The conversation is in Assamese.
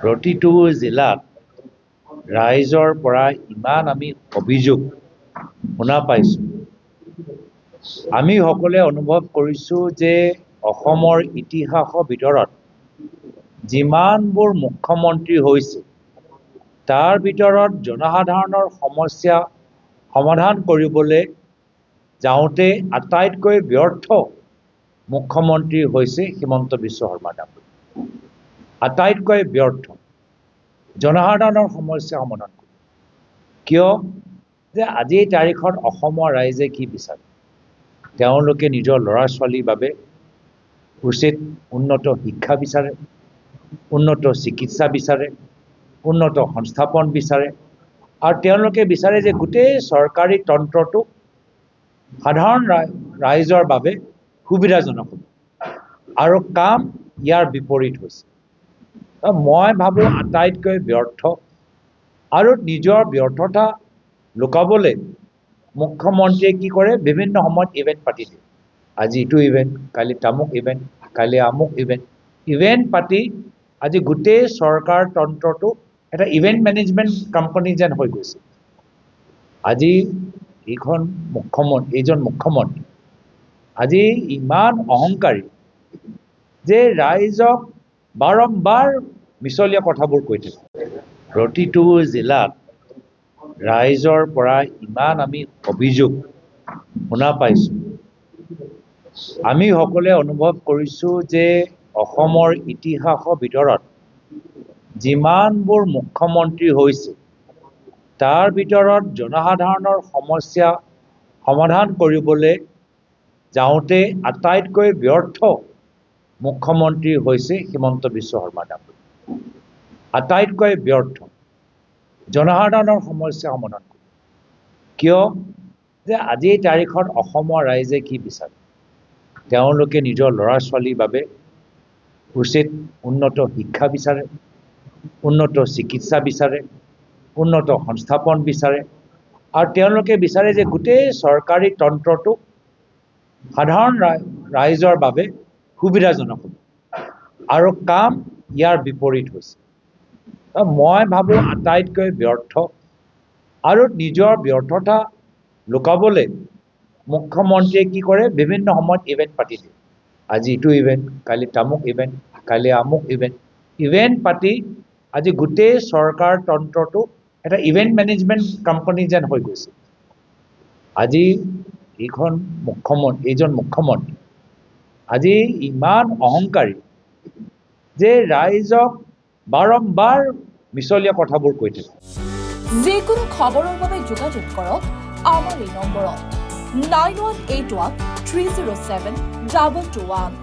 প্ৰতিটো জিলাত ৰাইজৰ পৰা ইমান আমি অভিযোগ শুনা পাইছোঁ। আমি সকলোৱে অনুভৱ কৰিছোঁ যে অসমৰ ইতিহাসৰ ভিতৰত যিমানবোৰ মুখ্যমন্ত্ৰী হৈছে তাৰ ভিতৰত জনসাধাৰণৰ সমস্যা সমাধান কৰিবলৈ যাওঁতে আটাইতকৈ ব্যৰ্থ মুখ্যমন্ত্ৰী হৈছে হিমন্ত বিশ্ব শৰ্মা ডাঙৰীয়া। আটাইতকৈ ব্যৰ্থ জনসাধাৰণৰ সমস্যা সমাধান কৰিব। কিয় যে আজিৰ তাৰিখত অসমৰ ৰাইজে কি বিচাৰে? তেওঁলোকে নিজৰ ল'ৰা ছোৱালীৰ বাবে উচিত উন্নত শিক্ষা বিচাৰে, উন্নত চিকিৎসা বিচাৰে, উন্নত সংস্থাপন বিচাৰে, আৰু তেওঁলোকে বিচাৰে যে গোটেই চৰকাৰী তন্ত্ৰটো সাধাৰণ ৰাইজৰ বাবে সুবিধাজনক হ'ব। আৰু কাম ইয়াৰ বিপৰীত হৈছে। মই ভাবোঁ আটাইতকৈ ব্যৰ্থ, আৰু নিজৰ ব্যৰ্থতা লুকাবলৈ মুখ্যমন্ত্ৰীয়ে কি কৰে, বিভিন্ন সময়ত ইভেণ্ট পাতি দিয়ে। আজি ইটো ইভেণ্ট, কালি তামুক ইভেণ্ট, কালি আমুক ইভেণ্ট পাতি আজি গোটেই চৰকাৰ তন্ত্ৰটো এটা ইভেণ্ট মেনেজমেণ্ট কোম্পানী যেন হৈ গৈছে। আজি এইজন মুখ্যমন্ত্ৰী আজি ইমান অহংকাৰী যে ৰাইজক বাৰম্বাৰ মিছলীয়া কথাবোৰ কৈ থাকে। প্ৰতিটো জিলাত ৰাইজৰ পৰা ইমান আমি অভিযোগ শুনা পাইছোঁ। আমি সকলোৱে অনুভৱ কৰিছোঁ যে অসমৰ ইতিহাসৰ ভিতৰত যিমানবোৰ মুখ্যমন্ত্ৰী হৈছে তাৰ ভিতৰত জনসাধাৰণৰ সমস্যা সমাধান কৰিবলৈ যাওঁতে আটাইতকৈ ব্যৰ্থ মুখ্যমন্ত্ৰী হৈছে হিমন্ত বিশ্ব শৰ্মা ডাঙৰীয়া। আটাইতকৈ ব্যৰ্থ জনসাধাৰণৰ সমস্যা সমাধান কৰিব। কিয় যে আজিৰ তাৰিখত অসমৰ ৰাইজে কি বিচাৰে? তেওঁলোকে নিজৰ ল'ৰা ছোৱালীৰ বাবে উচিত উন্নত শিক্ষা বিচাৰে, উন্নত চিকিৎসা বিচাৰে, উন্নত সংস্থাপন বিচাৰে, আৰু তেওঁলোকে বিচাৰে যে গোটেই চৰকাৰী তন্ত্ৰটো সাধাৰণ ৰাইজৰ বাবে সুবিধাজনক হ'ব। আৰু কাম ইয়াৰ বিপৰীত হৈছে। মই ভাবোঁ আটাইতকৈ ব্যৰ্থ, আৰু নিজৰ ব্যৰ্থতা লুকাবলৈ মুখ্যমন্ত্ৰীয়ে কি কৰে, বিভিন্ন সময়ত ইভেণ্ট পাতি দিয়ে। আজি ইটো ইভেণ্ট, কালি তামুক ইভেণ্ট, কালি আমুক ইভেণ্ট পাতি আজি গোটেই চৰকাৰ তন্ত্ৰটো এটা ইভেণ্ট মেনেজমেণ্ট কোম্পানী যেন হৈ গৈছে। আজি এইজন মুখ্যমন্ত্ৰী আজি ইমান অহংকাৰী যে ৰাইজক বাৰম্বাৰ মিছলীয়া কথাবোৰ কৈ থাকে। যিকোনো খবৰৰ বাবে যোগাযোগ কৰক আমাৰ এই নম্বৰত 9181 307 221।